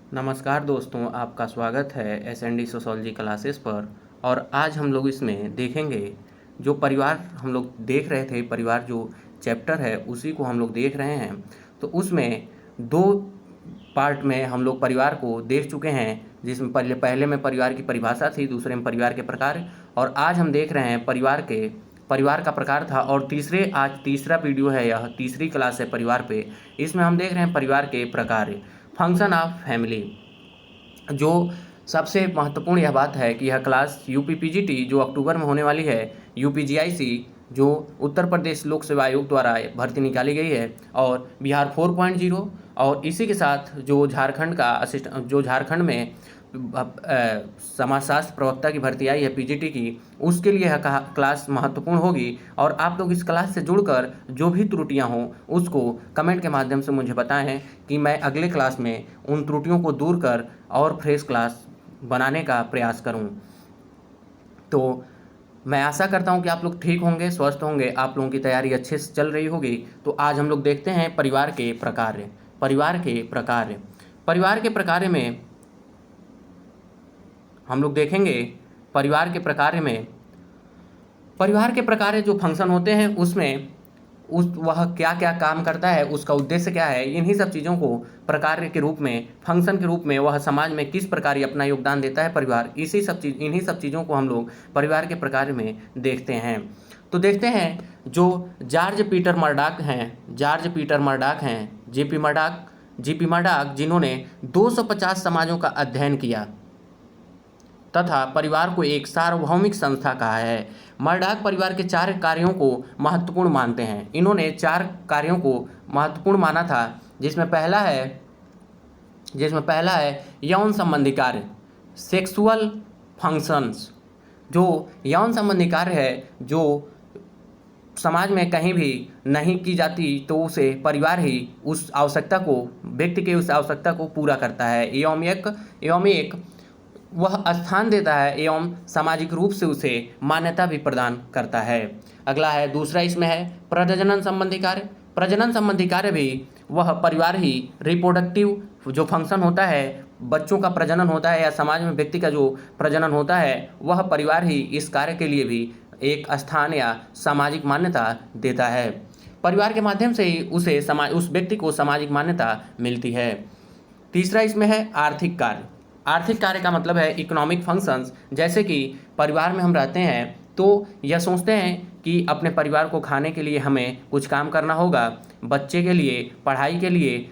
नमस्कार दोस्तों, आपका स्वागत है एसएनडी सोशोलॉजी क्लासेस पर। और आज हम लोग इसमें देखेंगे जो परिवार हम लोग देख रहे थे, परिवार जो चैप्टर है उसी को हम लोग देख रहे हैं। तो उसमें दो पार्ट में हम लोग परिवार को देख चुके हैं, जिसमें पहले में परिवार की परिभाषा थी, दूसरे में परिवार के प्रकार, और आज हम देख रहे हैं परिवार का प्रकार था। और आज तीसरा वीडियो है, यह तीसरी क्लास है परिवार पे। इसमें हम देख रहे हैं परिवार के प्रकार, फंक्शन ऑफ फैमिली। जो सबसे महत्वपूर्ण यह बात है कि यह क्लास यूपीपीजीटी जो अक्टूबर में होने वाली है, यूपीजीआईसी जो उत्तर प्रदेश लोक सेवा आयोग द्वारा भर्ती निकाली गई है, और बिहार 4.0, और इसी के साथ जो झारखंड में समाजशास्त्र प्रवक्ता की भर्ती आई है पीजीटी की, उसके लिए यह क्लास महत्वपूर्ण होगी। और आप लोग इस क्लास से जुड़कर जो भी त्रुटियां हों उसको कमेंट के माध्यम से मुझे बताएं कि मैं अगले क्लास में उन त्रुटियों को दूर कर और फ्रेश क्लास बनाने का प्रयास करूं। तो मैं आशा करता हूं कि आप लोग ठीक होंगे, स्वस्थ होंगे, आप लोगों की तैयारी अच्छे से चल रही होगी। तो आज हम लोग देखते हैं परिवार के प्रकार। परिवार के प्रकार में हम लोग देखेंगे परिवार के प्रकार जो फंक्शन होते हैं उसमें वह क्या क्या काम करता है, उसका उद्देश्य क्या है, इन्हीं सब चीज़ों को प्रकार के रूप में, फंक्शन के रूप में वह समाज में किस प्रकार अपना योगदान देता है परिवार, इन्हीं सब चीज़ों को हम लोग परिवार के प्रकार में देखते हैं। तो देखते हैं जो जॉर्ज पीटर मर्डॉक हैं, जीपी मर्डॉक जिन्होंने 250 समाजों का अध्ययन किया तथा परिवार को एक सार्वभौमिक संस्था कहा है। मर्डॉक परिवार के 4 कार्यों को महत्वपूर्ण मानते हैं। इन्होंने 4 कार्यों को महत्वपूर्ण माना था, जिसमें पहला है यौन संबंधी कार्य, सेक्सुअल फंक्शंस। जो यौन संबंधी कार्य है, जो समाज में कहीं भी नहीं की जाती, तो उसे परिवार ही उस आवश्यकता को, व्यक्ति के उस आवश्यकता को पूरा करता है एवं एक वह स्थान देता है एवं सामाजिक रूप से उसे मान्यता भी प्रदान करता है। अगला है, दूसरा इसमें है प्रजनन संबंधी कार्य भी वह परिवार ही, रिप्रोडक्टिव जो फंक्शन होता है, बच्चों का प्रजनन होता है या समाज में व्यक्ति का जो प्रजनन होता है, वह परिवार ही इस कार्य के लिए भी एक स्थान या सामाजिक मान्यता देता है। परिवार के माध्यम से ही उस व्यक्ति को सामाजिक मान्यता मिलती है। तीसरा इसमें है आर्थिक कार्य का मतलब है इकोनॉमिक फंक्शंस। जैसे कि परिवार में हम रहते हैं तो यह सोचते हैं कि अपने परिवार को खाने के लिए हमें कुछ काम करना होगा, बच्चे के लिए, पढ़ाई के लिए,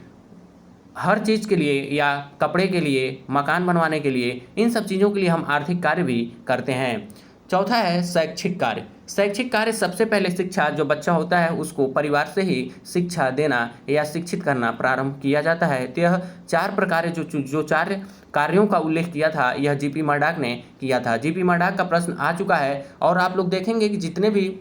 हर चीज़ के लिए, या कपड़े के लिए, मकान बनवाने के लिए, इन सब चीज़ों के लिए हम आर्थिक कार्य भी करते हैं। चौथा है शैक्षिक कार्य सबसे पहले शिक्षा, जो बच्चा होता है उसको परिवार से ही शिक्षा देना या शिक्षित करना प्रारंभ किया जाता है। तो यह 4 प्रकार जो 4 कार्यों का उल्लेख किया था, यह जीपी मर्डॉक ने किया था। जीपी मर्डॉक का प्रश्न आ चुका है, और आप लोग देखेंगे कि जितने भी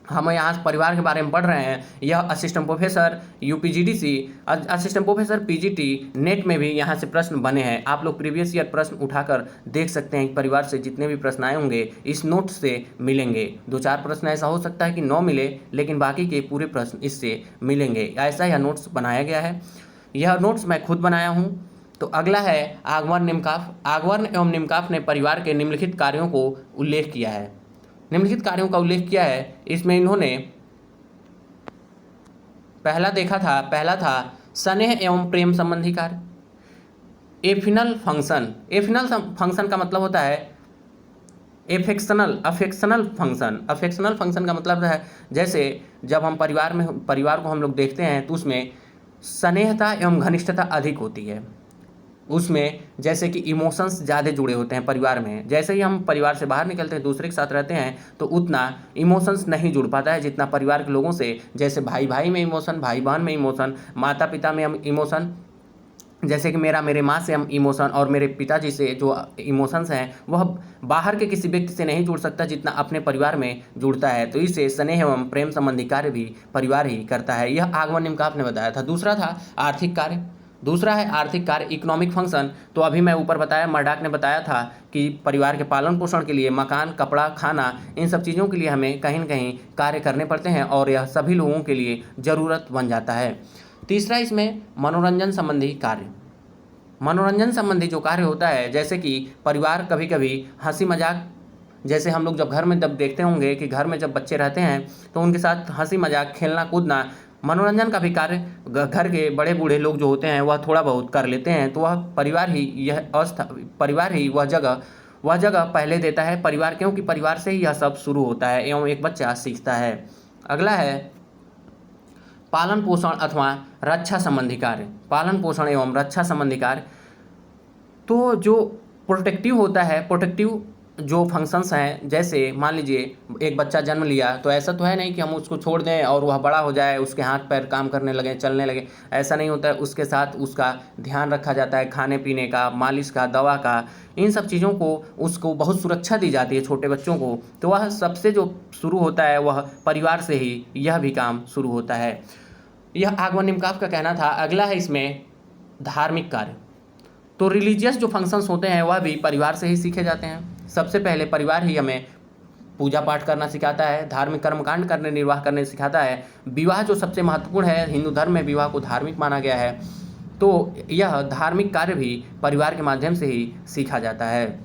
हम यहाँ परिवार के बारे में पढ़ रहे हैं, यह assistant professor UPGDC, assistant professor PGT, NET में भी यहाँ से प्रश्न बने हैं। आप लोग प्रीवियस ईयर प्रश्न उठाकर देख सकते हैं कि परिवार से जितने भी प्रश्न आए होंगे इस नोट से मिलेंगे। 2-4 प्रश्न ऐसा हो सकता है कि 9 मिले, लेकिन बाकी के पूरे प्रश्न इससे मिलेंगे। ऐसा यह नोट्स बनाया गया है। यह नोट्स मैं खुद बनाया हूँ। तो अगला है आगवर्न एवं निमकाफ ने परिवार के निम्नलिखित कार्यों को उल्लेख किया है। इसमें इन्होंने पहला था स्नेह एवं प्रेम संबंधी कार्य, एफिनल फंक्शन का मतलब होता है अफेक्शनल फंक्शन का मतलब है, जैसे जब हम परिवार को हम लोग देखते हैं तो उसमें स्नेहता एवं घनिष्ठता अधिक होती है। उसमें जैसे कि इमोशंस ज़्यादा जुड़े होते हैं परिवार में। जैसे ही हम परिवार से बाहर निकलते हैं, दूसरे के साथ रहते हैं, तो उतना इमोशंस नहीं जुड़ पाता है जितना परिवार के लोगों से। जैसे भाई भाई में इमोशन, भाई बहन में इमोशन, माता पिता में हम इमोशन, जैसे कि मेरे माँ से हम इमोशन, और मेरे पिताजी से जो इमोशंस हैं वह बाहर के किसी व्यक्ति से नहीं जुड़ सकता जितना अपने परिवार में जुड़ता है। तो इसे स्नेह एवं प्रेम संबंधी कार्य भी परिवार ही करता है। यह आगमन निमकाफ ने बताया था। दूसरा है आर्थिक कार्य, इकोनॉमिक फंक्शन। तो अभी मैं ऊपर बताया, मर्डॉक ने बताया था कि परिवार के पालन पोषण के लिए मकान, कपड़ा, खाना, इन सब चीज़ों के लिए हमें कहीं न कहीं कार्य करने पड़ते हैं, और यह सभी लोगों के लिए ज़रूरत बन जाता है। तीसरा इसमें मनोरंजन संबंधी कार्य। मनोरंजन संबंधी जो कार्य होता है, जैसे कि परिवार कभी कभी हंसी मजाक, जैसे हम लोग जब घर में जब देखते होंगे कि घर में जब बच्चे रहते हैं तो उनके साथ हंसी मजाक, खेलना कूदना, मनोरंजन का भी कार्य घर के बड़े बूढ़े लोग जो होते हैं वह थोड़ा बहुत कर लेते हैं। तो वह परिवार ही यह परिवार ही वह जगह पहले देता है परिवार, क्योंकि परिवार से ही यह सब शुरू होता है एवं एक बच्चा सीखता है। अगला है पालन पोषण अथवा रक्षा संबंधी कार्य। पालन पोषण एवं रक्षा संबंधी कार्य, तो जो प्रोटेक्टिव होता है, प्रोटेक्टिव जो फंक्शंस हैं, जैसे मान लीजिए एक बच्चा जन्म लिया तो ऐसा तो है नहीं कि हम उसको छोड़ दें और वह बड़ा हो जाए, उसके हाथ पैर काम करने लगे, चलने लगे, ऐसा नहीं होता है। उसके साथ उसका ध्यान रखा जाता है, खाने पीने का, मालिश का, दवा का, इन सब चीज़ों को उसको बहुत सुरक्षा दी जाती है छोटे बच्चों को। तो वह सबसे जो शुरू होता है वह परिवार से ही यह भी काम शुरू होता है। यह आगमन निमकाफ का कहना था। अगला है इसमें धार्मिक कार्य। तो रिलीजियस जो फंक्शंस होते हैं वह भी परिवार से ही सीखे जाते हैं। सबसे पहले परिवार ही हमें पूजा पाठ करना सिखाता है, धार्मिक कर्मकांड करने, निर्वाह करने सिखाता है। विवाह जो सबसे महत्वपूर्ण है, हिंदू धर्म में विवाह को धार्मिक माना गया है, तो यह धार्मिक कार्य भी परिवार के माध्यम से ही सीखा जाता है।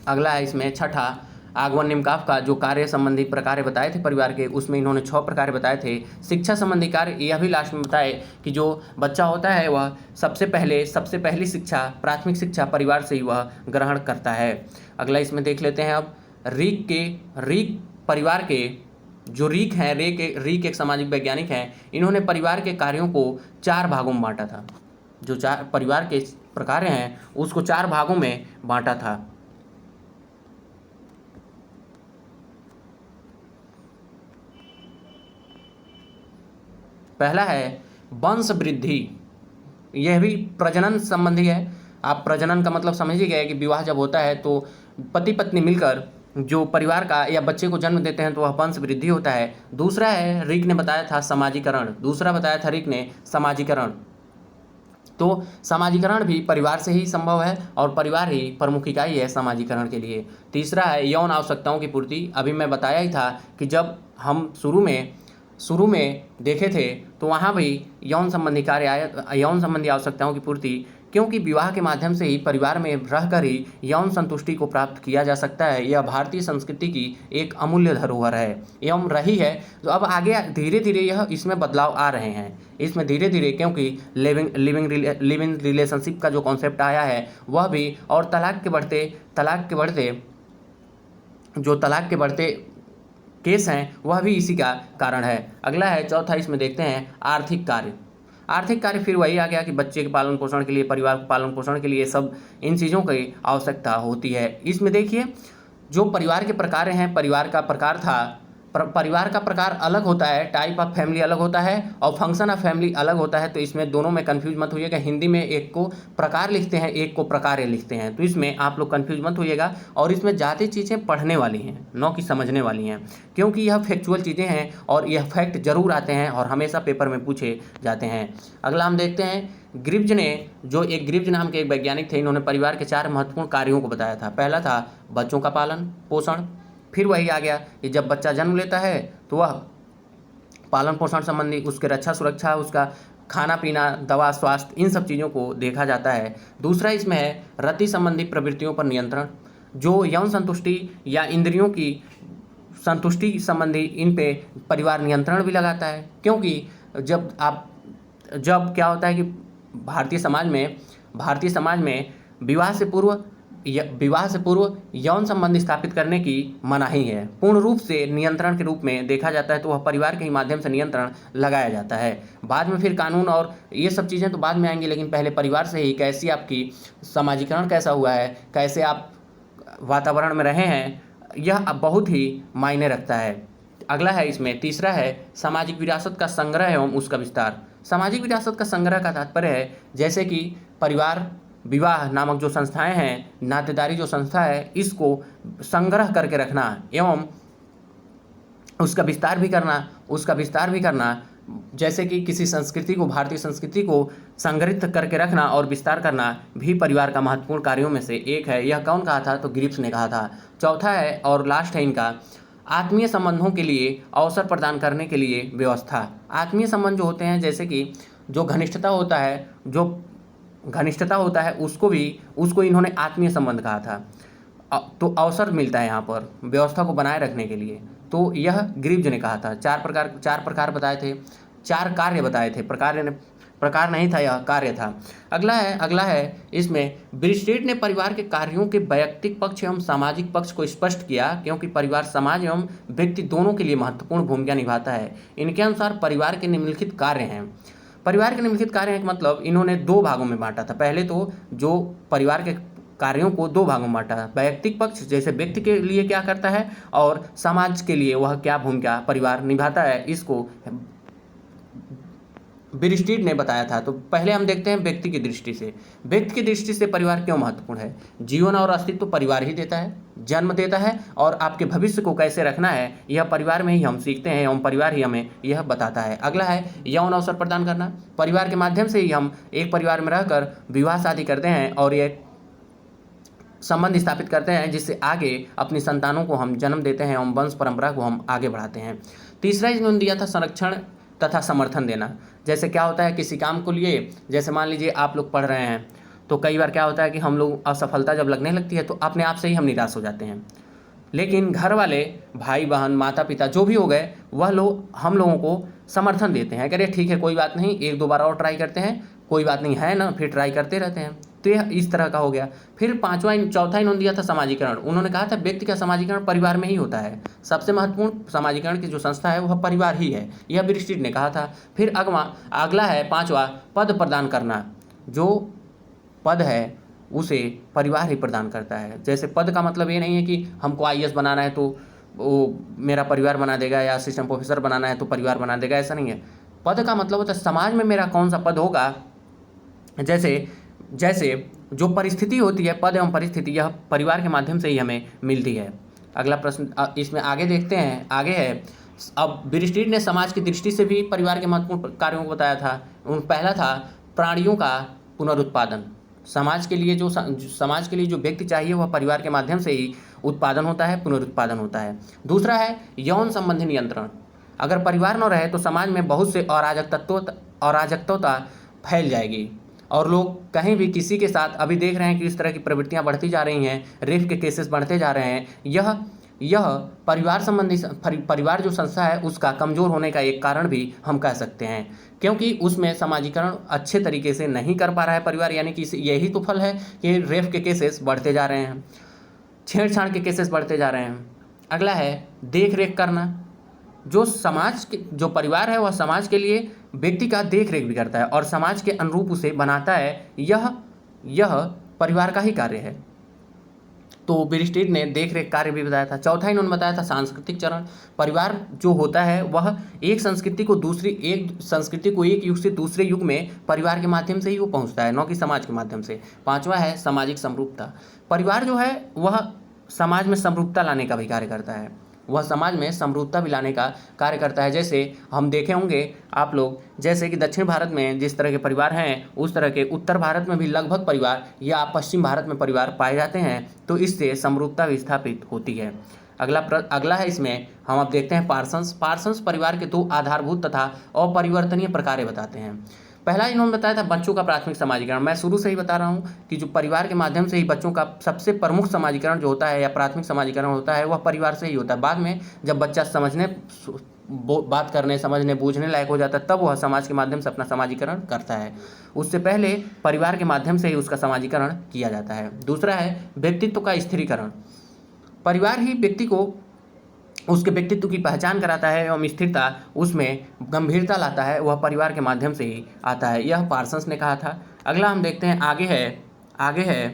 अगला है इसमें छठा, आगमन निमकाफ का जो कार्य संबंधी प्रकार बताए थे परिवार के, उसमें इन्होंने 6 प्रकार बताए थे। शिक्षा संबंधी कार्य, यह भी लास्ट में बताए कि जो बच्चा होता है वह सबसे पहली शिक्षा, प्राथमिक शिक्षा परिवार से ही वह ग्रहण करता है। अगला इसमें देख लेते हैं अब रीक परिवार के जो रीक हैं, रीक एक सामाजिक वैज्ञानिक हैं, इन्होंने परिवार के कार्यों को 4 भागों में बांटा था। जो 4 परिवार के प्रकार हैं उसको 4 भागों में बांटा था। पहला है वंश वृद्धि, यह भी प्रजनन संबंधी है। आप प्रजनन का मतलब समझ ही गए कि विवाह जब होता है तो पति पत्नी मिलकर जो परिवार का या बच्चे को जन्म देते हैं तो वह वंश वृद्धि होता है। दूसरा है, रिक ने बताया था समाजीकरण, समाजीकरण। तो समाजीकरण भी परिवार से ही संभव है और परिवार ही प्रमुख इकाई है समाजीकरण के लिए। तीसरा है यौन आवश्यकताओं की पूर्ति। अभी मैं बताया ही था कि जब हम शुरू में देखे थे तो वहाँ भी यौन संबंधी कार्य आया, यौन संबंधी आवश्यकताओं की पूर्ति, क्योंकि विवाह के माध्यम से ही परिवार में रहकर ही यौन संतुष्टि को प्राप्त किया जा सकता है। यह भारतीय संस्कृति की एक अमूल्य धरोहर है एवं रही है। तो अब आगे धीरे धीरे यह इसमें बदलाव आ रहे हैं, इसमें धीरे धीरे, क्योंकि लिविंग रिलेशनशिप का जो कॉन्सेप्ट आया है वह भी, और तलाक के बढ़ते केस हैं वह भी इसी का कारण है। अगला है चौथा, इसमें देखते हैं आर्थिक कार्य फिर वही आ गया कि बच्चे के पालन पोषण के लिए, परिवार के पालन पोषण के लिए सब इन चीज़ों की आवश्यकता होती है। इसमें देखिए जो परिवार के प्रकार हैं, परिवार का प्रकार अलग होता है, टाइप ऑफ फैमिली अलग होता है और फंक्शन ऑफ फैमिली अलग होता है। तो इसमें दोनों में कंफ्यूज मत होइएगा। हिंदी में एक को प्रकार लिखते हैं, एक को प्रकार्य लिखते हैं, तो इसमें आप लोग कंफ्यूज मत होइएगा। और इसमें ज़्यादा चीज़ें पढ़ने वाली हैं, न कि समझने वाली हैं, क्योंकि यह फैक्चुअल चीज़ें हैं और यह फैक्ट जरूर आते हैं और हमेशा पेपर में पूछे जाते हैं। अगला हम देखते हैं ग्रिब्ज नाम के एक वैज्ञानिक थे, इन्होंने परिवार के 4 महत्वपूर्ण कार्यों को बताया था। पहला था बच्चों का पालन पोषण, फिर वही आ गया कि जब बच्चा जन्म लेता है तो वह पालन पोषण संबंधी, उसके रक्षा सुरक्षा, उसका खाना पीना, दवा, स्वास्थ्य, इन सब चीज़ों को देखा जाता है। दूसरा इसमें है रति संबंधी प्रवृत्तियों पर नियंत्रण, जो यौन संतुष्टि या इंद्रियों की संतुष्टि संबंधी, इन पे परिवार नियंत्रण भी लगाता है। क्योंकि जब क्या होता है कि भारतीय समाज में विवाह से पूर्व यौन संबंध स्थापित करने की मनाही है, पूर्ण रूप से नियंत्रण के रूप में देखा जाता है, तो वह परिवार के ही माध्यम से नियंत्रण लगाया जाता है। बाद में फिर कानून और ये सब चीज़ें तो बाद में आएंगी, लेकिन पहले परिवार से ही कैसी आपकी समाजीकरण कैसा हुआ है, कैसे आप वातावरण में रहे हैं, यह अब बहुत ही मायने रखता है। अगला है इसमें तीसरा है सामाजिक विरासत का संग्रह एवं उसका विस्तार। सामाजिक विरासत का संग्रह का तात्पर्य है जैसे कि परिवार, विवाह नामक जो संस्थाएं हैं, नातेदारी जो संस्था है, इसको संग्रह करके रखना एवं उसका विस्तार भी करना, जैसे कि किसी संस्कृति को, भारतीय संस्कृति को संग्रहित करके रखना और विस्तार करना भी परिवार का महत्वपूर्ण कार्यों में से एक है। यह कौन कहा था? तो ग्रिप्स ने कहा था। चौथा है और लास्ट है इनका, आत्मीय संबंधों के लिए अवसर प्रदान करने के लिए व्यवस्था। आत्मीय संबंध जो होते हैं, जैसे कि जो घनिष्ठता होता है, जो घनिष्ठता होता है उसको इन्होंने आत्मीय संबंध कहा था। तो अवसर मिलता है यहाँ पर व्यवस्था को बनाए रखने के लिए, तो यह ग्रीव्ज ने कहा था। चार प्रकार बताए थे, 4 कार्य बताए थे। प्रकार नहीं था, यह कार्य था। अगला है इसमें ब्रिस्टेट ने परिवार के कार्यों के वैयक्तिक पक्ष एवं सामाजिक पक्ष को स्पष्ट किया, क्योंकि परिवार समाज एवं व्यक्ति दोनों के लिए महत्वपूर्ण भूमिका निभाता है। इनके अनुसार परिवार के निम्नलिखित कार्य हैं। परिवार के निम्नलिखित कार्य हैं मतलब इन्होंने 2 भागों में बांटा था। पहले तो जो परिवार के कार्यों को 2 भागों में बांटा, वैयक्तिक पक्ष जैसे व्यक्ति के लिए क्या करता है और समाज के लिए वह क्या भूमिका परिवार निभाता है, इसको ब्रिस्टेट ने बताया था। तो पहले हम देखते हैं व्यक्ति की दृष्टि से। व्यक्ति की दृष्टि से परिवार क्यों महत्वपूर्ण है? जीवन और अस्तित्व परिवार ही देता है, जन्म देता है, और आपके भविष्य को कैसे रखना है यह परिवार में ही हम सीखते हैं एवं परिवार ही हमें यह बताता है। अगला है यौन अवसर प्रदान करना। परिवार के माध्यम से ही हम एक परिवार में रहकर विवाह शादी करते हैं और ये संबंध स्थापित करते हैं, जिससे आगे अपनी संतानों को हम जन्म देते हैं एवं वंश परंपरा को हम आगे बढ़ाते हैं। तीसरा इन्होंने दिया था संरक्षण तथा समर्थन देना। जैसे क्या होता है किसी काम को लिए, जैसे मान लीजिए आप लोग पढ़ रहे हैं, तो कई बार क्या होता है कि हम लोग असफलता जब लगने लगती है तो अपने आप से ही हम निराश हो जाते हैं, लेकिन घर वाले भाई बहन माता पिता जो भी हो गए वह लोग हम लोगों को समर्थन देते हैं, कह ठीक है कोई बात नहीं, 1-2 बार और ट्राई करते हैं, कोई बात नहीं है ना, फिर ट्राई करते रहते हैं। तो यह इस तरह का हो गया। फिर चौथा इन्होंने दिया था समाजीकरण। उन्होंने कहा था व्यक्ति का समाजीकरण परिवार में ही होता है, सबसे महत्वपूर्ण समाजीकरण की जो संस्था है वह परिवार ही है, यह ब्रिस्टेट ने कहा था। फिर अगला है 5वां पद प्रदान करना। जो पद है उसे परिवार ही प्रदान करता है। जैसे पद का मतलब ये नहीं है कि हमको IAS बनाना है तो वो मेरा परिवार बना देगा, या असिस्टेंट प्रोफेसर बनाना है तो परिवार बना देगा, ऐसा नहीं है। पद का मतलब होता है समाज में मेरा कौन सा पद होगा। जैसे जो परिस्थिति होती है, पद एवं परिस्थिति, यह परिवार के माध्यम से ही हमें मिलती है। अगला प्रश्न इसमें आगे देखते हैं। आगे है, अब ब्रिस्टेट ने समाज की दृष्टि से भी परिवार के महत्वपूर्ण कार्यों को बताया था। पहला था प्राणियों का पुनरुत्पादन। समाज के लिए जो व्यक्ति चाहिए वह परिवार के माध्यम से ही उत्पादन होता है, पुनरुत्पादन होता है। दूसरा है यौन संबंधी नियंत्रण। अगर परिवार न रहे तो समाज में बहुत से अराजकता फैल जाएगी और लोग कहीं भी किसी के साथ, अभी देख रहे हैं कि इस तरह की प्रवृत्तियां बढ़ती जा रही हैं, रेप के केसेस बढ़ते जा रहे हैं। यह परिवार जो संस्था है उसका कमज़ोर होने का एक कारण भी हम कह सकते हैं, क्योंकि उसमें समाजीकरण अच्छे तरीके से नहीं कर पा रहा है परिवार। यानी कि यही तो फल है कि रेप के केसेस बढ़ते जा रहे हैं, छेड़छाड़ के केसेस बढ़ते जा रहे हैं। अगला है देख रेख करना। जो परिवार है वह समाज के लिए व्यक्ति का देख रेख भी करता है और समाज के अनुरूप उसे बनाता है। यह परिवार का ही कार्य है। तो ब्रिस्टेट ने देख रेख कार्य भी बताया था। चौथा इन्होंने बताया था सांस्कृतिक चरण। परिवार जो होता है वह एक संस्कृति को एक युग से दूसरे युग में परिवार के माध्यम से ही वो पहुंचता है, न कि समाज के माध्यम से। 5वां है सामाजिक समरूपता। परिवार जो है वह समाज में समरूपता लाने का भी कार्य करता है, वह समाज में समरूपता भी लाने का कार्य करता है। जैसे हम देखे होंगे आप लोग, जैसे कि दक्षिण भारत में जिस तरह के परिवार हैं उस तरह के उत्तर भारत में भी लगभग परिवार, या पश्चिम भारत में परिवार पाए जाते हैं, तो इससे समरूपता भी स्थापित होती है। अगला है इसमें हम अब देखते हैं पार्सन्स परिवार के 2 आधारभूत तथा अपरिवर्तनीय प्रकार बताते हैं। पहला इन्होंने बताया था बच्चों का प्राथमिक समाजीकरण। मैं शुरू से ही बता रहा हूँ कि जो परिवार के माध्यम से ही बच्चों का सबसे प्रमुख समाजीकरण जो होता है या प्राथमिक समाजीकरण होता है वह परिवार से ही होता है। बाद में जब बच्चा बात करने, समझने, बूझने लायक हो जाता है तब वह समाज के माध्यम से अपना समाजीकरण करता है। उससे पहले परिवार के माध्यम से ही उसका समाजीकरण किया जाता है। दूसरा है व्यक्तित्व का स्थिरीकरण। परिवार ही व्यक्ति को उसके व्यक्तित्व की पहचान कराता है एवं स्थिरता, उसमें गंभीरता लाता है, वह परिवार के माध्यम से ही आता है, यह पार्सन्स ने कहा था। अगला हम देखते हैं, आगे है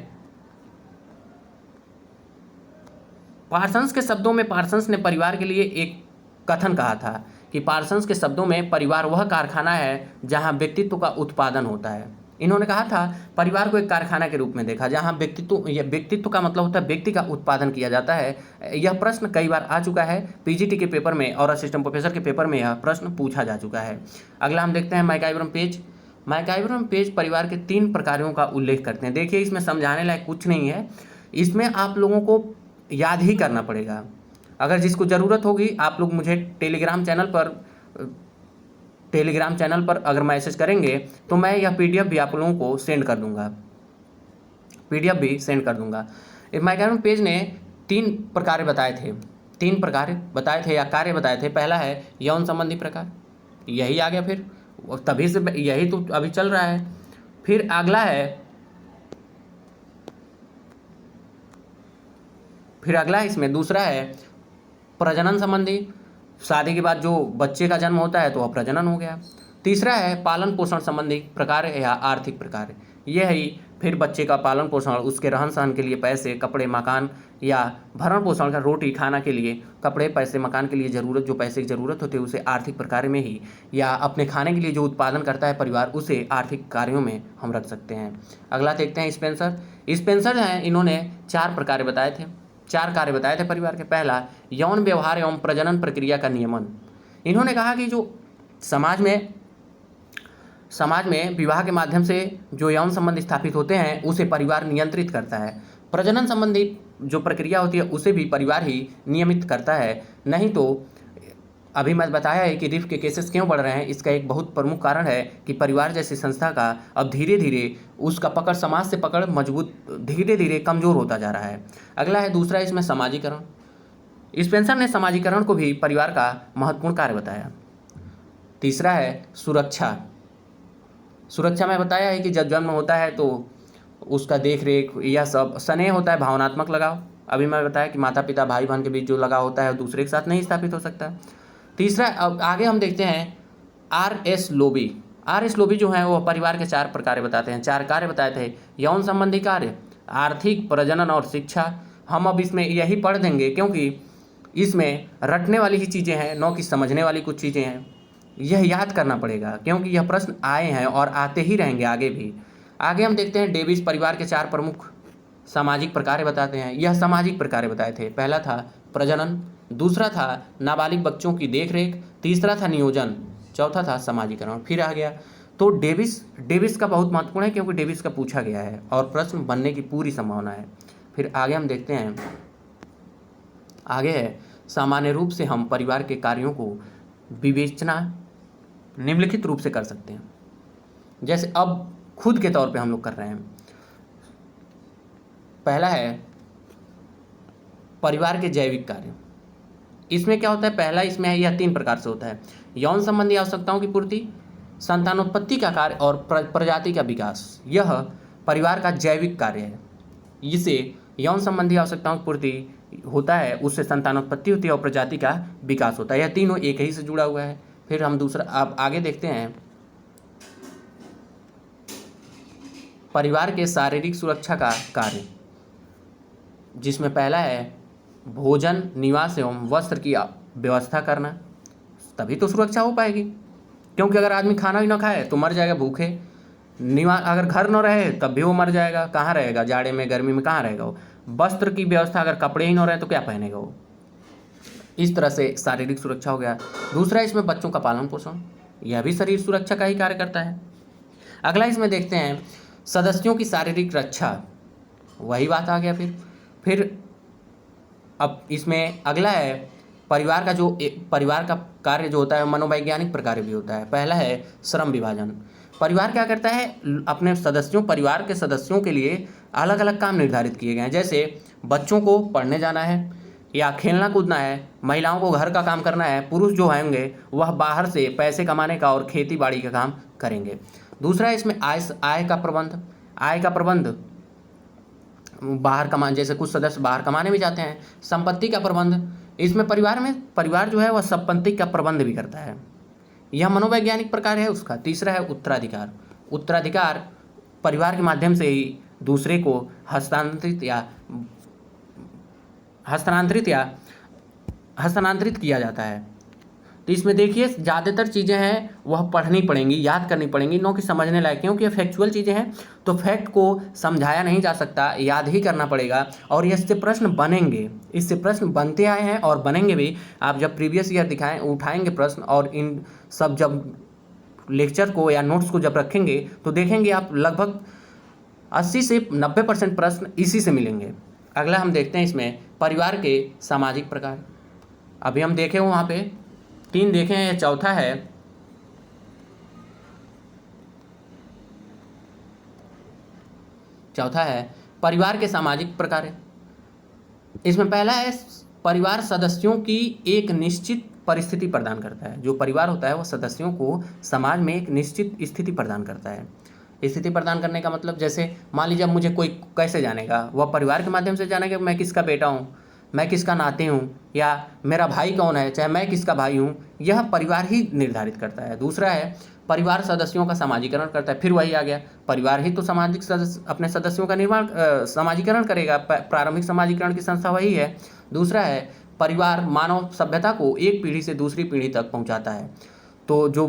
पार्सन्स के शब्दों में। पार्सन्स ने परिवार के लिए एक कथन कहा था कि पार्सन्स के शब्दों में परिवार वह कारखाना है जहां व्यक्तित्व का उत्पादन होता है। इन्होंने कहा था परिवार को एक कारखाना के रूप में देखा जहां व्यक्तित्व का मतलब होता है व्यक्ति का उत्पादन किया जाता है। यह प्रश्न कई बार आ चुका है पीजीटी के पेपर में और असिस्टेंट प्रोफेसर के पेपर में यह प्रश्न पूछा जा चुका है। अगला हम देखते हैं मैकाइब्रम पेज परिवार के 3 प्रकारों का उल्लेख करते हैं। देखिए इसमें समझाने लायक कुछ नहीं है, इसमें आप लोगों को याद ही करना पड़ेगा। अगर जिसको ज़रूरत होगी आप लोग मुझे टेलीग्राम चैनल पर टेलीग्राम चैनल पर अगर मैसेज करेंगे तो मैं यह PDF भी आप लोगों को सेंड कर दूंगा, PDF भी सेंड कर दूंगा। मैकैडमी पेज ने 3 प्रकार बताए थे, 3 प्रकार बताए थे या कार्य बताए थे। पहला है यौन संबंधी प्रकार, यही आ गया, फिर तभी से यही तो अभी चल रहा है। फिर अगला है इसमें दूसरा है प्रजनन संबंधी, शादी के बाद जो बच्चे का जन्म होता है तो वह प्रजनन हो गया। तीसरा है पालन पोषण संबंधी प्रकार या आर्थिक प्रकार, यह ही फिर बच्चे का पालन पोषण, उसके रहन सहन के लिए पैसे, कपड़े, मकान या भरण पोषण का, रोटी खाना के लिए कपड़े, पैसे, मकान के लिए ज़रूरत, जो पैसे की ज़रूरत होती है उसे आर्थिक प्रकार में ही, या अपने खाने के लिए जो उत्पादन करता है परिवार उसे आर्थिक कार्यों में हम रख सकते हैं। अगला देखते हैं स्पेंसर हैं, इन्होंने 4 प्रकार बताए थे, 4 कार्य बताए थे परिवार के। पहला यौन व्यवहार एवं प्रजनन प्रक्रिया का नियमन, इन्होंने कहा कि जो समाज में विवाह के माध्यम से जो यौन संबंध स्थापित होते हैं उसे परिवार नियंत्रित करता है। प्रजनन संबंधी जो प्रक्रिया होती है उसे भी परिवार ही नियमित करता है, नहीं तो अभी मैं बताया है कि रेप के केसेस क्यों बढ़ रहे हैं। इसका एक बहुत प्रमुख कारण है कि परिवार जैसी संस्था का अब धीरे धीरे उसका पकड़, समाज से पकड़ मजबूत, धीरे धीरे कमज़ोर होता जा रहा है। अगला है दूसरा इसमें समाजीकरण, स्पेंसर ने समाजीकरण को भी परिवार का महत्वपूर्ण कार्य बताया। तीसरा है सुरक्षा में बताया है कि जब जन्म होता है तो उसका देख रेख, यह सब स्नेह होता है, भावनात्मक लगाव। अभी मैं बताया कि माता पिता भाई बहन के बीच जो लगाव होता है दूसरे के साथ नहीं स्थापित हो सकता। तीसरा, अब आगे हम देखते हैं RS लोबी जो है वो परिवार के 4 प्रकार बताते हैं, 4 कार्य बताए थे। यौन संबंधी कार्य, आर्थिक, प्रजनन और शिक्षा। हम अब इसमें यही पढ़ देंगे क्योंकि इसमें रटने वाली ही चीज़ें हैं, न कि समझने वाली कुछ चीज़ें हैं। यह याद करना पड़ेगा क्योंकि यह प्रश्न आए हैं और आते ही रहेंगे आगे भी। आगे हम देखते हैं डेविस परिवार के 4 प्रमुख सामाजिक प्रकार बताते हैं। यह सामाजिक प्रकार बताए थे। पहला था प्रजनन, दूसरा था नाबालिग बच्चों की देखरेख, तीसरा था नियोजन, चौथा था समाजीकरण। फिर आ गया तो डेविस का बहुत महत्वपूर्ण है क्योंकि डेविस का पूछा गया है और प्रश्न बनने की पूरी संभावना है। फिर आगे हम देखते हैं, आगे है सामान्य रूप से हम परिवार के कार्यों को विवेचना निम्नलिखित रूप से कर सकते हैं, जैसे अब खुद के तौर पे हम लोग कर रहे हैं। पहला है परिवार के जैविक कार्य। इसमें क्या होता है, पहला इसमें है, यह 3 प्रकार से होता है। यौन संबंधी आवश्यकताओं की पूर्ति, संतानोत्पत्ति का कार्य और प्रजाति का विकास। यह परिवार का जैविक कार्य है। इसे यौन संबंधी आवश्यकताओं की पूर्ति होता है, उससे संतानोत्पत्ति होती है और प्रजाति का विकास होता है। यह तीनों एक ही से जुड़ा हुआ है। फिर हम दूसरा अब आगे देखते हैं परिवार के शारीरिक सुरक्षा का कार्य, जिसमें पहला है भोजन, निवास एवं वस्त्र की व्यवस्था करना, तभी तो सुरक्षा हो पाएगी। क्योंकि अगर आदमी खाना भी ना खाए तो मर जाएगा भूखे। अगर घर न रहे तब भी वो मर जाएगा, कहाँ रहेगा, जाड़े में गर्मी में कहाँ रहेगा वो। वस्त्र की व्यवस्था, अगर कपड़े ही न रहे तो क्या पहनेगा वो। इस तरह से शारीरिक सुरक्षा हो गया। दूसरा इसमें बच्चों का पालन पोषण, यह भी शरीर सुरक्षा का ही कार्य करता है। अगला इसमें देखते हैं सदस्यों की शारीरिक रक्षा, वही बात आ गया। फिर अब इसमें अगला है परिवार का कार्य जो होता है मनोवैज्ञानिक प्रकार भी होता है। पहला है श्रम विभाजन। परिवार क्या करता है, अपने परिवार के सदस्यों के लिए अलग अलग काम निर्धारित किए गए हैं। जैसे बच्चों को पढ़ने जाना है या खेलना कूदना है, महिलाओं को घर का काम करना है, पुरुष जो होंगे वह बाहर से पैसे कमाने का और खेती बाड़ी का काम करेंगे। दूसरा इसमें आय का प्रबंध, बाहर कमाने, जैसे कुछ सदस्य बाहर कमाने भी जाते हैं। संपत्ति का प्रबंध, इसमें परिवार जो है वह संपत्ति का प्रबंध भी करता है। यह मनोवैज्ञानिक प्रकार है उसका। तीसरा है उत्तराधिकार परिवार के माध्यम से ही दूसरे को हस्तांतरित किया जाता है। तो इसमें देखिए ज़्यादातर चीज़ें हैं वह पढ़नी पड़ेंगी, याद करनी पड़ेंगी, न कि समझने लायक, क्योंकि ये फैक्चुअल चीज़ें हैं तो फैक्ट को समझाया नहीं जा सकता, याद ही करना पड़ेगा। और इससे प्रश्न बनेंगे, इससे प्रश्न बनते आए हैं और बनेंगे भी। आप जब प्रीवियस ईयर उठाएंगे प्रश्न और इन सब जब लेक्चर को या नोट्स को जब रखेंगे तो देखेंगे आप लगभग 80 से 90% प्रश्न इसी से मिलेंगे। अगला हम देखते हैं इसमें परिवार के सामाजिक प्रकार। अभी हम देखे वहाँ पे 3 देखे हैं, चौथा है चौथा है परिवार के सामाजिक प्रकार। इसमें पहला है परिवार सदस्यों की एक निश्चित परिस्थिति प्रदान करता है। जो परिवार होता है वो सदस्यों को समाज में एक निश्चित स्थिति प्रदान करता है। स्थिति प्रदान करने का मतलब जैसे मान लीजिए अब मुझे कोई कैसे जानेगा, वह परिवार के माध्यम से जानेगा मैं किसका बेटा हूँ, मैं किसका नाते हूँ, या मेरा भाई कौन है, चाहे मैं किसका भाई हूँ, यह परिवार ही निर्धारित करता है। दूसरा है परिवार सदस्यों का सामाजिकरण करता है। फिर वही आ गया, परिवार ही तो सामाजिक अपने सदस्यों का निर्माण सामाजिकरण करेगा। प्रारंभिक सामाजिकरण की संस्था वही है। दूसरा है परिवार मानव सभ्यता को एक पीढ़ी से दूसरी पीढ़ी तक पहुंचाता है। तो जो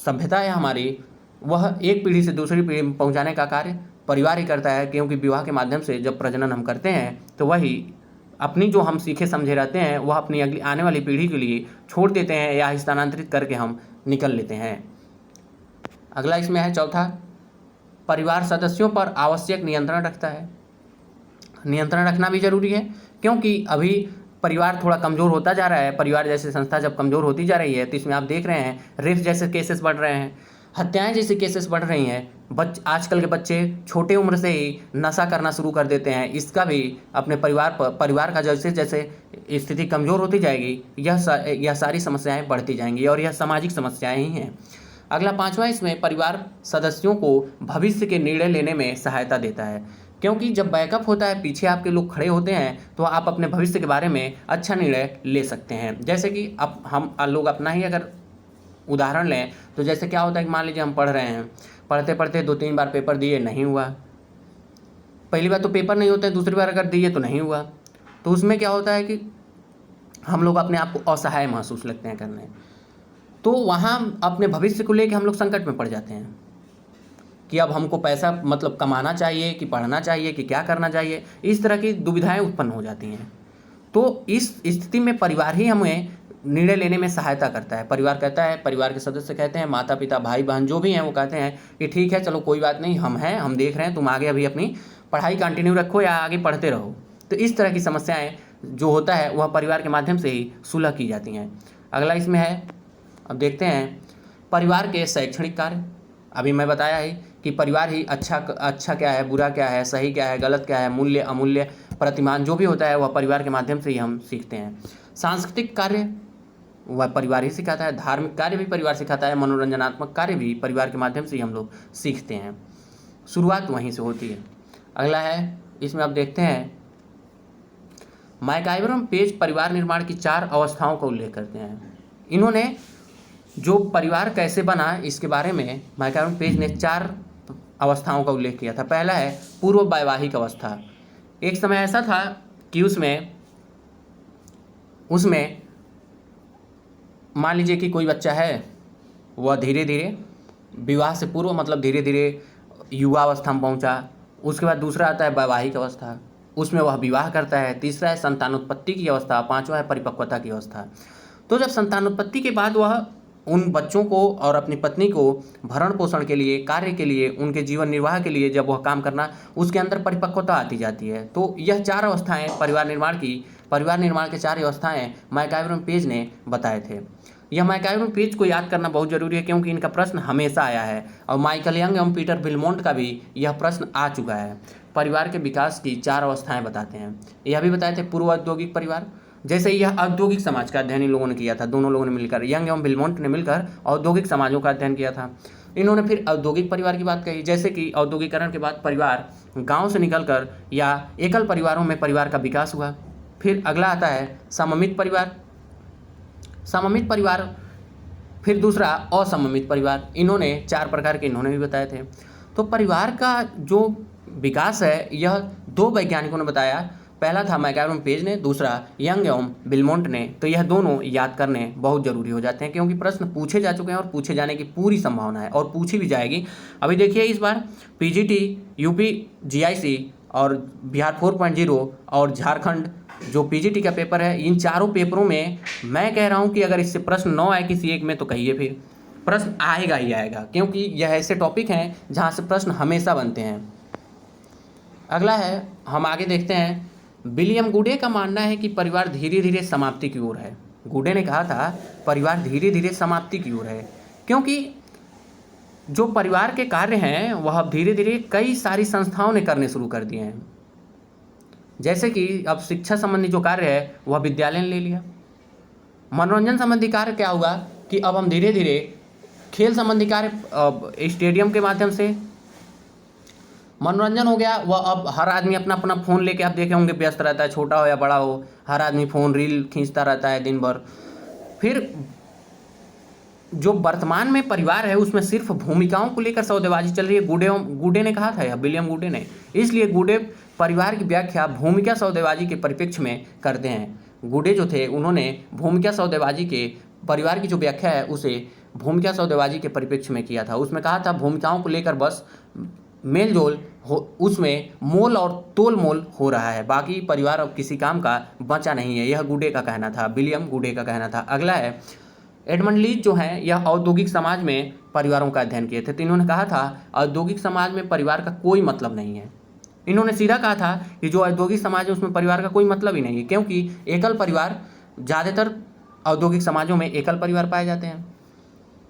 सभ्यता है हमारी, वह एक पीढ़ी से दूसरी पीढ़ी में पहुंचाने का कार्य परिवार ही करता है, क्योंकि विवाह के माध्यम से जब प्रजनन हम करते हैं तो वही अपनी जो हम सीखे समझे रहते हैं वह अपनी अगली आने वाली पीढ़ी के लिए छोड़ देते हैं या स्थानांतरित करके हम निकल लेते हैं। अगला इसमें है चौथा, परिवार सदस्यों पर आवश्यक नियंत्रण रखता है। नियंत्रण रखना भी जरूरी है, क्योंकि अभी परिवार थोड़ा कमज़ोर होता जा रहा है। परिवार जैसी संस्था जब कमज़ोर होती जा रही है तो इसमें आप देख रहे हैं रेप जैसे केसेस बढ़ रहे हैं, हत्याएं जैसे केसेस बढ़ रही हैं। आजकल के बच्चे छोटे उम्र से ही नशा करना शुरू कर देते हैं। इसका भी अपने परिवार का जैसे जैसे स्थिति कमज़ोर होती जाएगी यह सारी समस्याएं बढ़ती जाएंगी, और यह सामाजिक समस्याएं ही हैं। अगला पांचवा, इसमें परिवार सदस्यों को भविष्य के निर्णय लेने में सहायता देता है, क्योंकि जब बैकअप होता है, पीछे आपके लोग खड़े होते हैं, तो आप अपने भविष्य के बारे में अच्छा निर्णय ले सकते हैं। जैसे कि अब हम लोग अपना ही अगर उदाहरण लें तो जैसे क्या होता है कि मान लीजिए हम पढ़ रहे हैं, पढ़ते पढ़ते 2-3 बार पेपर दिए, नहीं हुआ। पहली बार तो पेपर नहीं होते हैं, दूसरी बार अगर दिए तो नहीं हुआ, तो उसमें क्या होता है कि हम लोग अपने आप को असहाय महसूस लगते हैं करने। तो वहाँ अपने भविष्य को लेकर हम लोग संकट में पड़ जाते हैं कि अब हमको पैसा मतलब कमाना चाहिए कि पढ़ना चाहिए कि क्या करना चाहिए। इस तरह की दुविधाएं उत्पन्न हो जाती हैं। तो इस स्थिति में परिवार ही हमें निर्णय लेने में सहायता करता है। परिवार कहता है, परिवार के सदस्य कहते हैं, माता पिता भाई बहन जो भी हैं वो कहते हैं कि ठीक है चलो कोई बात नहीं, हम हैं, हम देख रहे हैं, तुम आगे अभी अपनी पढ़ाई कंटिन्यू रखो या आगे पढ़ते रहो। तो इस तरह की समस्याएं जो होता है वह परिवार के माध्यम से ही सुलह की जाती हैं। अगला इसमें है, अब देखते हैं परिवार के शैक्षणिक कार्य। अभी मैं बताया है कि परिवार ही अच्छा क्या है, बुरा क्या है, सही क्या है, गलत क्या है, मूल्य अमूल्य प्रतिमान जो भी होता है वह परिवार के माध्यम से ही हम सीखते हैं। सांस्कृतिक कार्य वह परिवार ही सिखाता है, धार्मिक कार्य भी परिवार सिखाता है, मनोरंजनात्मक कार्य भी परिवार के माध्यम से ही हम लोग सीखते हैं। शुरुआत वहीं से होती है। अगला है, इसमें आप देखते हैं मैकआइवर पेज परिवार निर्माण की 4 अवस्थाओं का उल्लेख करते हैं। इन्होंने जो परिवार कैसे बना इसके बारे में मैकआइवर पेज ने 4 अवस्थाओं का उल्लेख किया था। पहला है पूर्व वैवाहिक अवस्था। एक समय ऐसा था कि उसमें मान लीजिए कि कोई बच्चा है, वह धीरे धीरे विवाह से पूर्व मतलब धीरे धीरे युवा अवस्था में पहुंचा। उसके बाद दूसरा आता है वैवाहिक अवस्था, उसमें वह विवाह करता है। तीसरा है संतानोत्पत्ति की अवस्था। पांचवा है परिपक्वता की अवस्था। तो जब संतानोत्पत्ति के बाद वह उन बच्चों को और अपनी पत्नी को भरण पोषण के लिए, कार्य के लिए, उनके जीवन निर्वाह के लिए जब वह काम करना, उसके अंदर परिपक्वता आती जाती है। तो यह 4 अवस्थाएं परिवार निर्माण के 4 अवस्थाएं मैकआइवर पेज ने बताए थे। यह मैकआइवर पेज को याद करना बहुत जरूरी है, क्योंकि इनका प्रश्न हमेशा आया है, और माइकल यंग एवं पीटर विल्मोंट का भी यह प्रश्न आ चुका है। परिवार के विकास की 4 अवस्थाएं बताते हैं। यह भी बताए थे पूर्व औद्योगिक परिवार, जैसे यह औद्योगिक समाज का अध्ययन इन लोगों ने किया था, दोनों लोगों ने मिलकर, यंग एवं विल्मोंट ने मिलकर औद्योगिक समाजों का अध्ययन किया था। इन्होंने फिर औद्योगिक परिवार की बात कही, जैसे कि औद्योगिकरण के बाद परिवार गांव से निकलकर या एकल परिवारों में परिवार का विकास हुआ। फिर अगला आता है सममित परिवार। सममित परिवार, फिर दूसरा असममित परिवार। इन्होंने 4 प्रकार के इन्होंने भी बताए थे। तो परिवार का जो विकास है यह 2 वैज्ञानिकों ने बताया। पहला था मैकआइवर पेज ने, दूसरा यंग एवं विल्मोंट ने। तो यह दोनों याद करने बहुत जरूरी हो जाते हैं, क्योंकि प्रश्न पूछे जा चुके हैं और पूछे जाने की पूरी संभावना है और पूछी भी जाएगी। अभी देखिए इस बार पीजीटी, यूपी जीआईसी और बिहार 4.0 और झारखंड जो पीजीटी का पेपर है, इन चारों पेपरों में मैं कह रहा हूं कि अगर इससे प्रश्न न आए किसी एक में तो कहिए फिर प्रश्न आएगा ही आएगा, क्योंकि यह ऐसे टॉपिक हैं जहां से प्रश्न हमेशा बनते हैं। अगला है, हम आगे देखते हैं, विलियम गुडे का मानना है कि परिवार धीरे धीरे समाप्ति की ओर है। गुडे ने कहा था परिवार धीरे धीरे समाप्ति की ओर है, क्योंकि जो परिवार के कार्य हैं वह अब धीरे धीरे कई सारी संस्थाओं ने करने शुरू कर दिए हैं। जैसे कि अब शिक्षा संबंधी जो कार्य है वह विद्यालय ने ले लिया। मनोरंजन संबंधी कार्य क्या हुआ कि अब हम धीरे धीरे खेल संबंधी कार्य स्टेडियम के माध्यम से मनोरंजन हो गया। वह अब हर आदमी अपना अपना फ़ोन लेके आप देखे होंगे व्यस्त रहता है, छोटा हो या बड़ा हो, हर आदमी फ़ोन रील खींचता रहता है दिन भर। फिर जो वर्तमान में परिवार है उसमें सिर्फ भूमिकाओं को लेकर सौदेबाजी चल रही है। गुडे ने कहा था, या विलियम गुडे ने, इसलिए गुडे परिवार की व्याख्या भूमिका सौदेबाजी के परिप्रेक्ष्य में करते हैं। गुडे जो थे उन्होंने भूमिका सौदेबाजी के परिवार की जो व्याख्या है उसे भूमिका सौदेबाजी के परिप्रेक्ष्य में किया था। उसमें कहा था भूमिकाओं को लेकर बस मेल जोल हो, उसमें मोल और तोल मोल हो रहा है, बाकी परिवार अब किसी काम का बचा नहीं है। यह गुडे का कहना था, विलियम गुडे का कहना था। अगला है एडमंड लीच जो है यह औद्योगिक समाज में परिवारों का अध्ययन किए थे। तो इन्होंने कहा था औद्योगिक समाज में परिवार का कोई मतलब नहीं है। इन्होंने सीधा कहा था कि जो औद्योगिक समाज है उसमें परिवार का कोई मतलब ही नहीं है, क्योंकि एकल परिवार, ज़्यादातर औद्योगिक समाजों में एकल परिवार पाए जाते हैं।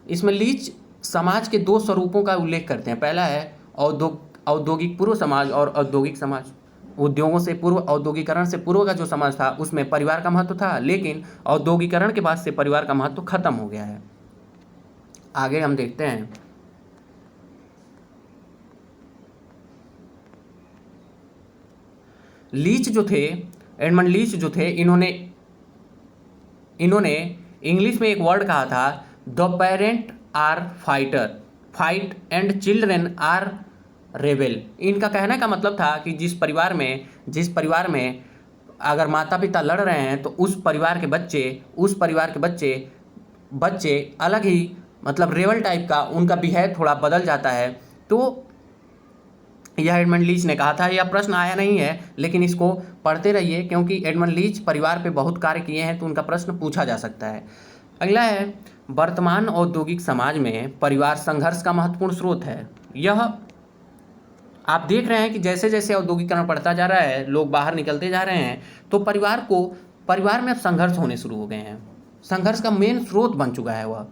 इसमें लीच समाज के दो स्वरूपों का उल्लेख करते हैं। पहला है औद्योगिक पूर्व समाज और औद्योगिक समाज। उद्योगों से पूर्व, औद्योगिकरण से पूर्व का जो समाज था उसमें परिवार का महत्व था, लेकिन औद्योगिकरण के बाद से परिवार का महत्व खत्म हो गया है। आगे हम देखते हैं लीच जो थे, एडमंड लीच जो थे, इन्होंने इंग्लिश में एक वर्ड कहा था, the parent are fighter, fight and children are rebel. इनका कहने का मतलब था कि जिस परिवार में अगर माता पिता लड़ रहे हैं तो उस परिवार के बच्चे अलग ही, मतलब रेबल टाइप का उनका बिहेव थोड़ा बदल जाता है। तो यह एडमंड लीच ने कहा था। यह प्रश्न आया नहीं है, लेकिन इसको पढ़ते रहिए, क्योंकि एडमंड लीच परिवार पे बहुत कार्य किए हैं तो उनका प्रश्न पूछा जा सकता है। अगला है वर्तमान औद्योगिक समाज में परिवार संघर्ष का महत्वपूर्ण स्रोत है। यह आप देख रहे हैं कि जैसे जैसे औद्योगिकरण बढ़ता जा रहा है, लोग बाहर निकलते जा रहे हैं, तो परिवार में अब संघर्ष होने शुरू हो गए हैं। संघर्ष का मेन स्रोत बन चुका है वह,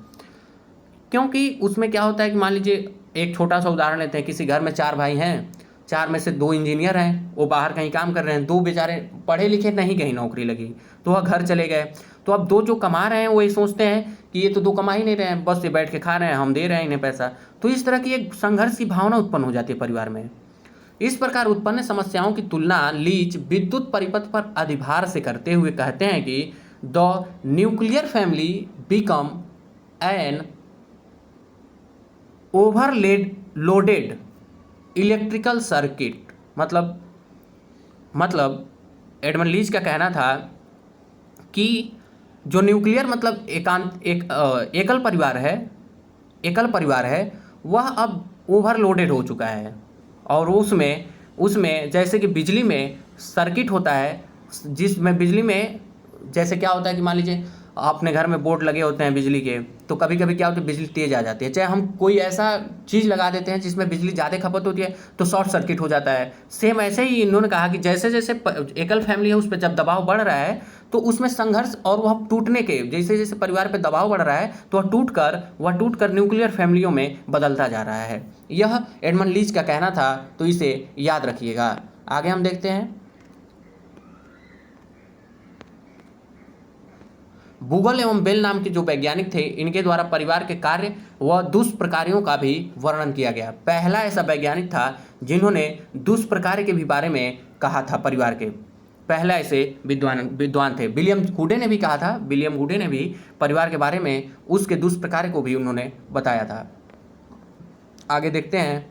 क्योंकि उसमें क्या होता है कि मान लीजिए एक छोटा सा उदाहरण लेते हैं, किसी घर में 4 भाई हैं, 4 में से 2 इंजीनियर हैं, वो बाहर कहीं काम कर रहे हैं, 2 बेचारे पढ़े लिखे नहीं, कहीं नौकरी लगी तो वह घर चले गए। तो अब 2 जो कमा रहे हैं वो ये सोचते हैं कि ये तो 2 कमा ही नहीं रहे हैं, बस ये बैठ के खा रहे हैं, हम दे रहे हैं इन्हें पैसा। तो इस तरह की एक संघर्ष की भावना उत्पन्न हो जाती है परिवार में। इस प्रकार उत्पन्न समस्याओं की तुलना लीच विद्युत परिपथ पर अधिभार से करते हुए कहते हैं कि the nuclear family become an overloaded electrical circuit. मतलब एडमंड लीच का कहना था कि जो न्यूक्लियर मतलब एकल परिवार है वह अब ओवरलोडेड हो चुका है, और उसमें जैसे कि बिजली में सर्किट होता है, जिसमें बिजली में जैसे क्या होता है कि मान लीजिए अपने घर में बोर्ड लगे होते हैं बिजली के, तो कभी कभी क्या होता है बिजली तेज़ आ जाती है, चाहे हम कोई ऐसा चीज़ लगा देते हैं जिसमें बिजली ज़्यादा खपत होती है तो शॉर्ट सर्किट हो जाता है। सेम ऐसे ही इन्होंने कहा कि जैसे जैसे एकल फैमिली है उस पर जब दबाव बढ़ रहा है तो उसमें संघर्ष और वह टूटने के, जैसे जैसे परिवार पर दबाव बढ़ रहा है तो वह टूट कर न्यूक्लियर फैमिलियों में बदलता जा रहा है। यह एडमंड लीच का कहना था, तो इसे याद रखिएगा। आगे हम देखते हैं बुगल एवं बेल नाम के जो वैज्ञानिक थे, इनके द्वारा परिवार के कार्य व दुष्प्रकार्यों का भी वर्णन किया गया। पहला ऐसा वैज्ञानिक था जिन्होंने दुष्प्रकार्य के भी बारे में कहा था परिवार के, पहला ऐसे विद्वान थे। विलियम गुडे ने भी कहा था, विलियम गुडे ने भी परिवार के बारे में उसके दुष्प्रकार्य को भी उन्होंने बताया था। आगे देखते हैं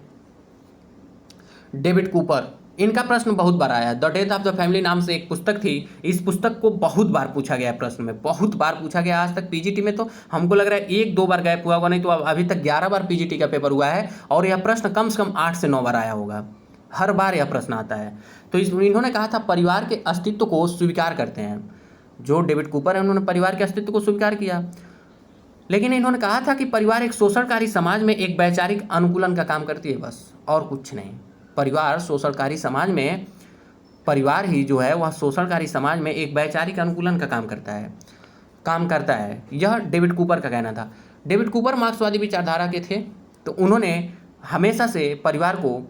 डेविड कूपर, इनका प्रश्न बहुत बार आया। The death of the family नाम से एक पुस्तक थी, इस पुस्तक को बहुत बार पूछा गया, प्रश्न में बहुत बार पूछा गया। आज तक पीजीटी में तो हमको लग रहा है 1-2 बार गैप हुआ होगा, नहीं तो अभी तक 11 बार पीजीटी का पेपर हुआ है, और यह प्रश्न कम से कम 8 से 9 बार आया होगा, हर बार यह प्रश्न आता है। तो इन्होंने कहा था परिवार के अस्तित्व को स्वीकार करते हैं। जो डेविड कूपर है उन्होंने परिवार के अस्तित्व को स्वीकार किया, लेकिन इन्होंने कहा था कि परिवार एक शोषणकारी समाज में एक वैचारिक अनुकूलन का काम करती है, बस और कुछ नहीं। परिवार शोषणकारी समाज में, परिवार ही जो है वह शोषणकारी समाज में एक वैचारिक अनुकूलन का काम करता है। यह डेविड कूपर का कहना था। डेविड कूपर मार्क्सवादी विचारधारा के थे, तो उन्होंने हमेशा से परिवार को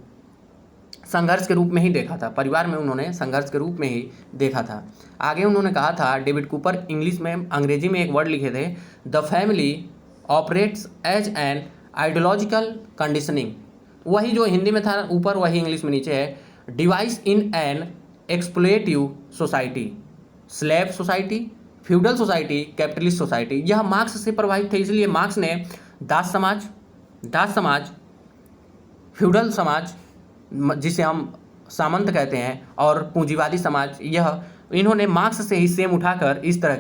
संघर्ष के रूप में ही देखा था, परिवार में उन्होंने संघर्ष के रूप में ही देखा था। आगे उन्होंने कहा था, डेविड कूपर इंग्लिश में अंग्रेजी में एक वर्ड लिखे थे, the family operates as an ideological conditioning, वही जो हिंदी में था ऊपर वही इंग्लिश में नीचे है, device in an exploitative society, slave society, feudal society, capitalist society. यह मार्क्स से प्रभावित थे, इसलिए मार्क्स ने दास समाज, फ्यूडल समाज जिसे हम सामंत कहते हैं, और पूंजीवादी समाज, यह इन्होंने मार्क्स से ही सेम उठाकर इस तरह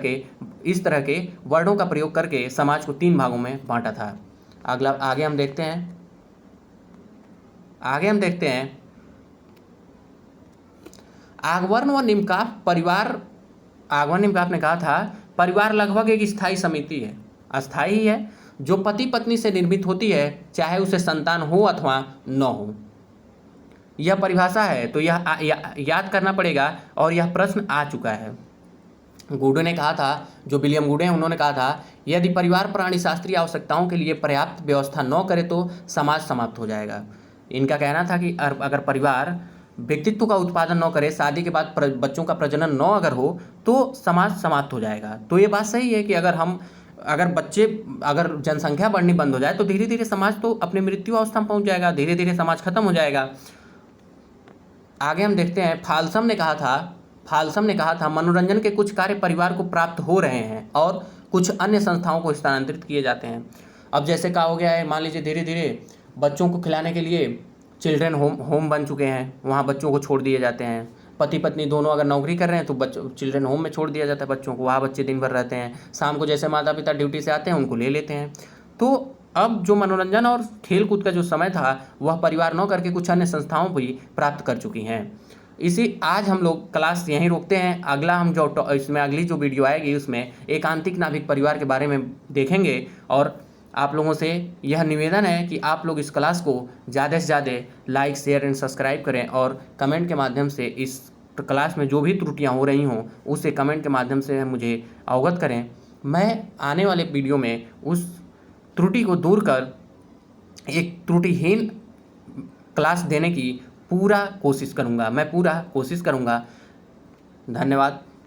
के वर्डों का प्रयोग करके समाज को 3 भागों में बांटा था। आगे हम देखते हैं आगवर्न व निम्काफ ने कहा था, परिवार लगभग एक स्थायी समिति है, अस्थायी है, जो पति पत्नी से निर्मित होती है, चाहे उसे संतान हो अथवा न हो। यह परिभाषा है, तो यह याद करना पड़ेगा, और यह प्रश्न आ चुका है। गूडे ने कहा था, जो विलियम गूडे हैं, उन्होंने कहा था, यदि परिवार प्राणीशास्त्रीय आवश्यकताओं के लिए पर्याप्त व्यवस्था न करे तो समाज समाप्त हो जाएगा। इनका कहना था कि अगर परिवार व्यक्तित्व का उत्पादन न करे, शादी के बाद बच्चों का प्रजनन न अगर हो, तो समाज समाप्त हो जाएगा। तो ये बात सही है कि अगर जनसंख्या बढ़नी बंद हो जाए तो धीरे धीरे समाज तो अपने मृत्यु अवस्था में पहुंच जाएगा, धीरे धीरे समाज खत्म हो जाएगा। आगे हम देखते हैं, फाल्सम ने कहा था, मनोरंजन के कुछ कार्य परिवार को प्राप्त हो रहे हैं और कुछ अन्य संस्थाओं को स्थानांतरित किए जाते हैं। अब जैसे कहा हो गया है, मान लीजिए धीरे धीरे बच्चों को खिलाने के लिए चिल्ड्रन होम बन चुके हैं, वहाँ बच्चों को छोड़ दिए जाते हैं। पति पत्नी दोनों अगर नौकरी कर रहे हैं तो चिल्ड्रन होम में छोड़ दिया जाता है बच्चों को, वहाँ बच्चे दिन भर रहते हैं। शाम को जैसे माता पिता ड्यूटी से आते हैं उनको ले लेते हैं। तो अब जो मनोरंजन और खेल कूद का जो समय था वह परिवार न करके कुछ अन्य संस्थाओं भी प्राप्त कर चुकी हैं। आज हम लोग क्लास यहीं रोकते हैं। अगला हम अगली जो वीडियो आएगी उसमें एकांतिक नाभिक परिवार के बारे में देखेंगे, और आप लोगों से यह निवेदन है कि आप लोग इस क्लास को ज़्यादा से ज़्यादा लाइक, शेयर एंड सब्सक्राइब करें, और कमेंट के माध्यम से इस क्लास में जो भी त्रुटियां हो रही हों उसे कमेंट के माध्यम से मुझे अवगत करें। मैं आने वाले वीडियो में उस त्रुटि को दूर कर एक त्रुटिहीन क्लास देने की पूरा कोशिश करूँगा। धन्यवाद।